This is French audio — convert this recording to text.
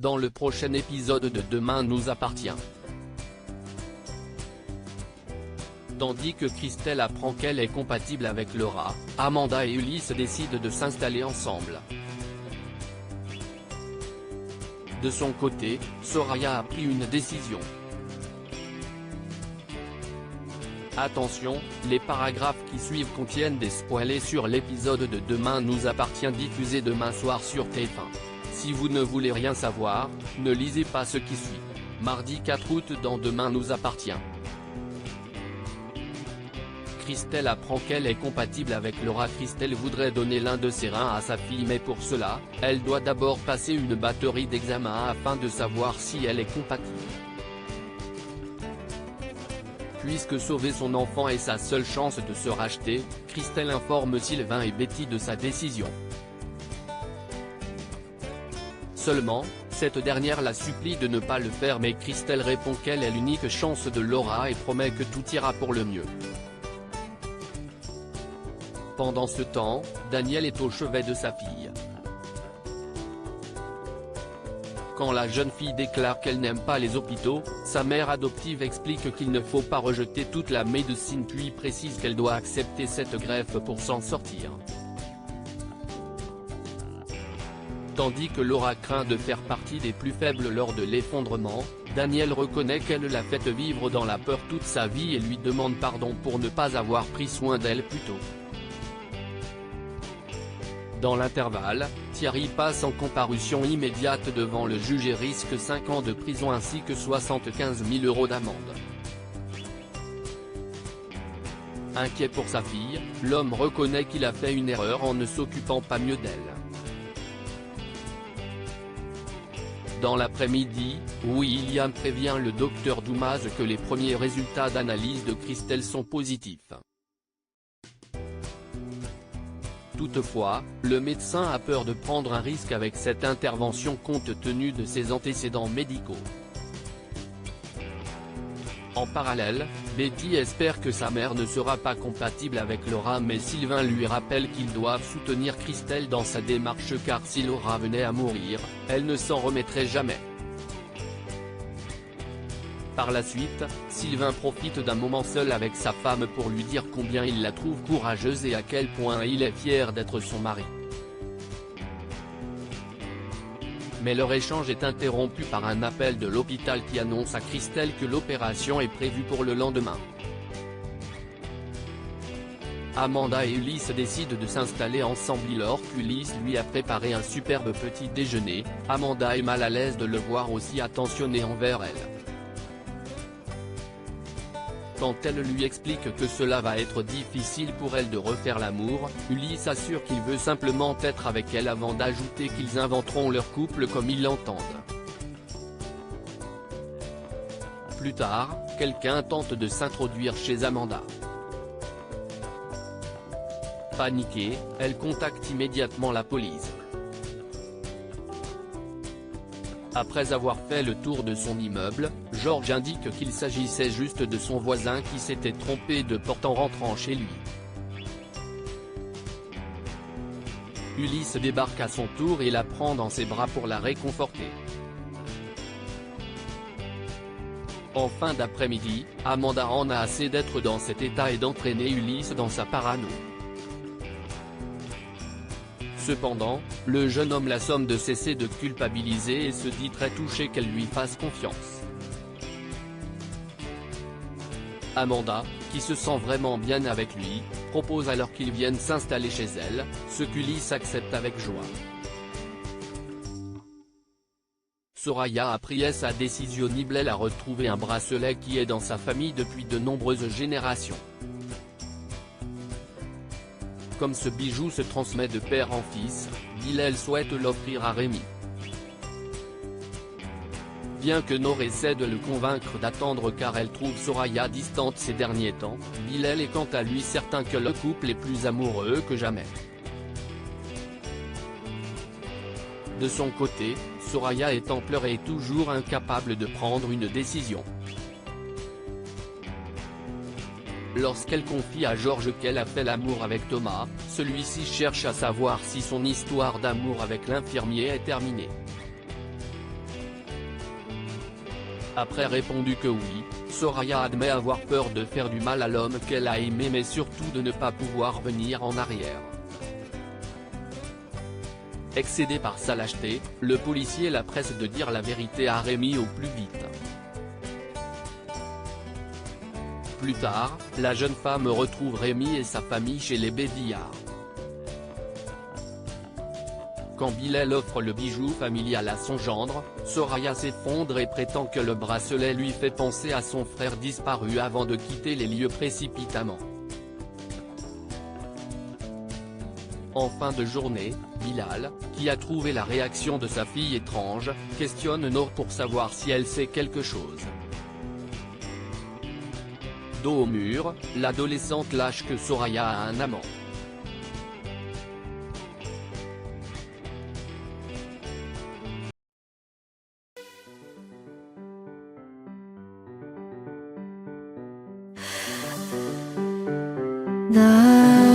dans le prochain épisode de Demain nous appartient. Tandis que Christelle apprend qu'elle est compatible avec Laura, Amanda et Ulysse décident de s'installer ensemble. De son côté, Soraya a pris une décision. Attention, les paragraphes qui suivent contiennent des spoilers sur l'épisode de Demain nous appartient diffusé demain soir sur TF1. Si vous ne voulez rien savoir, ne lisez pas ce qui suit. Mardi 4 août dans Demain nous appartient. Christelle apprend qu'elle est compatible avec Laura. Christelle voudrait donner l'un de ses reins à sa fille, mais pour cela, elle doit d'abord passer une batterie d'examens afin de savoir si elle est compatible. Puisque sauver son enfant est sa seule chance de se racheter, Christelle informe Sylvain et Betty de sa décision. Seulement, cette dernière la supplie de ne pas le faire, mais Christelle répond qu'elle est l'unique chance de Laura et promet que tout ira pour le mieux. Pendant ce temps, Daniel est au chevet de sa fille. Quand la jeune fille déclare qu'elle n'aime pas les hôpitaux, sa mère adoptive explique qu'il ne faut pas rejeter toute la médecine puis précise qu'elle doit accepter cette greffe pour s'en sortir. Tandis que Laura craint de faire partie des plus faibles lors de l'effondrement, Daniel reconnaît qu'elle l'a fait vivre dans la peur toute sa vie et lui demande pardon pour ne pas avoir pris soin d'elle plus tôt. Dans l'intervalle, Thierry passe en comparution immédiate devant le juge et risque 5 ans de prison ainsi que 75 000 € d'amende. Inquiet pour sa fille, l'homme reconnaît qu'il a fait une erreur en ne s'occupant pas mieux d'elle. Dans l'après-midi, William prévient le docteur Dumas que les premiers résultats d'analyse de Christelle sont positifs. Toutefois, le médecin a peur de prendre un risque avec cette intervention compte tenu de ses antécédents médicaux. En parallèle, Betty espère que sa mère ne sera pas compatible avec Laura, mais Sylvain lui rappelle qu'ils doivent soutenir Christelle dans sa démarche car si Laura venait à mourir, elle ne s'en remettrait jamais. Par la suite, Sylvain profite d'un moment seul avec sa femme pour lui dire combien il la trouve courageuse et à quel point il est fier d'être son mari. Mais leur échange est interrompu par un appel de l'hôpital qui annonce à Christelle que l'opération est prévue pour le lendemain. Amanda et Ulysse décident de s'installer ensemble alors qu'Ulysse lui a préparé un superbe petit déjeuner. Amanda est mal à l'aise de le voir aussi attentionné envers elle. Quand elle lui explique que cela va être difficile pour elle de refaire l'amour, Ulysse assure qu'il veut simplement être avec elle avant d'ajouter qu'ils inventeront leur couple comme ils l'entendent. Plus tard, quelqu'un tente de s'introduire chez Amanda. Paniquée, elle contacte immédiatement la police. Après avoir fait le tour de son immeuble, Georges indique qu'il s'agissait juste de son voisin qui s'était trompé de porte en rentrant chez lui. Ulysse débarque à son tour et la prend dans ses bras pour la réconforter. En fin d'après-midi, Amanda en a assez d'être dans cet état et d'entraîner Ulysse dans sa parano. Cependant, le jeune homme la somme de cesser de culpabiliser et se dit très touché qu'elle lui fasse confiance. Amanda, qui se sent vraiment bien avec lui, propose alors qu'ils viennent s'installer chez elle, ce qu'Ulysse accepte avec joie. Soraya a pris sa décision. Elle a retrouvé un bracelet qui est dans sa famille depuis de nombreuses générations. Comme ce bijou se transmet de père en fils, Bilal souhaite l'offrir à Rémi. Bien que Nor essaie de le convaincre d'attendre car elle trouve Soraya distante ces derniers temps, Bilal est quant à lui certain que le couple est plus amoureux que jamais. De son côté, Soraya est en pleurs et toujours incapable de prendre une décision. Lorsqu'elle confie à Georges qu'elle a fait l'amour avec Thomas, celui-ci cherche à savoir si son histoire d'amour avec l'infirmier est terminée. Après répondu que oui, Soraya admet avoir peur de faire du mal à l'homme qu'elle a aimé mais surtout de ne pas pouvoir venir en arrière. Excédé par sa lâcheté, le policier la presse de dire la vérité à Rémi au plus vite. Plus tard, la jeune femme retrouve Rémi et sa famille chez les Bédillard. Quand Bilal offre le bijou familial à son gendre, Soraya s'effondre et prétend que le bracelet lui fait penser à son frère disparu avant de quitter les lieux précipitamment. En fin de journée, Bilal, qui a trouvé la réaction de sa fille étrange, questionne Nour pour savoir si elle sait quelque chose. Dos au mur, l'adolescente lâche que Soraya a un amant. 나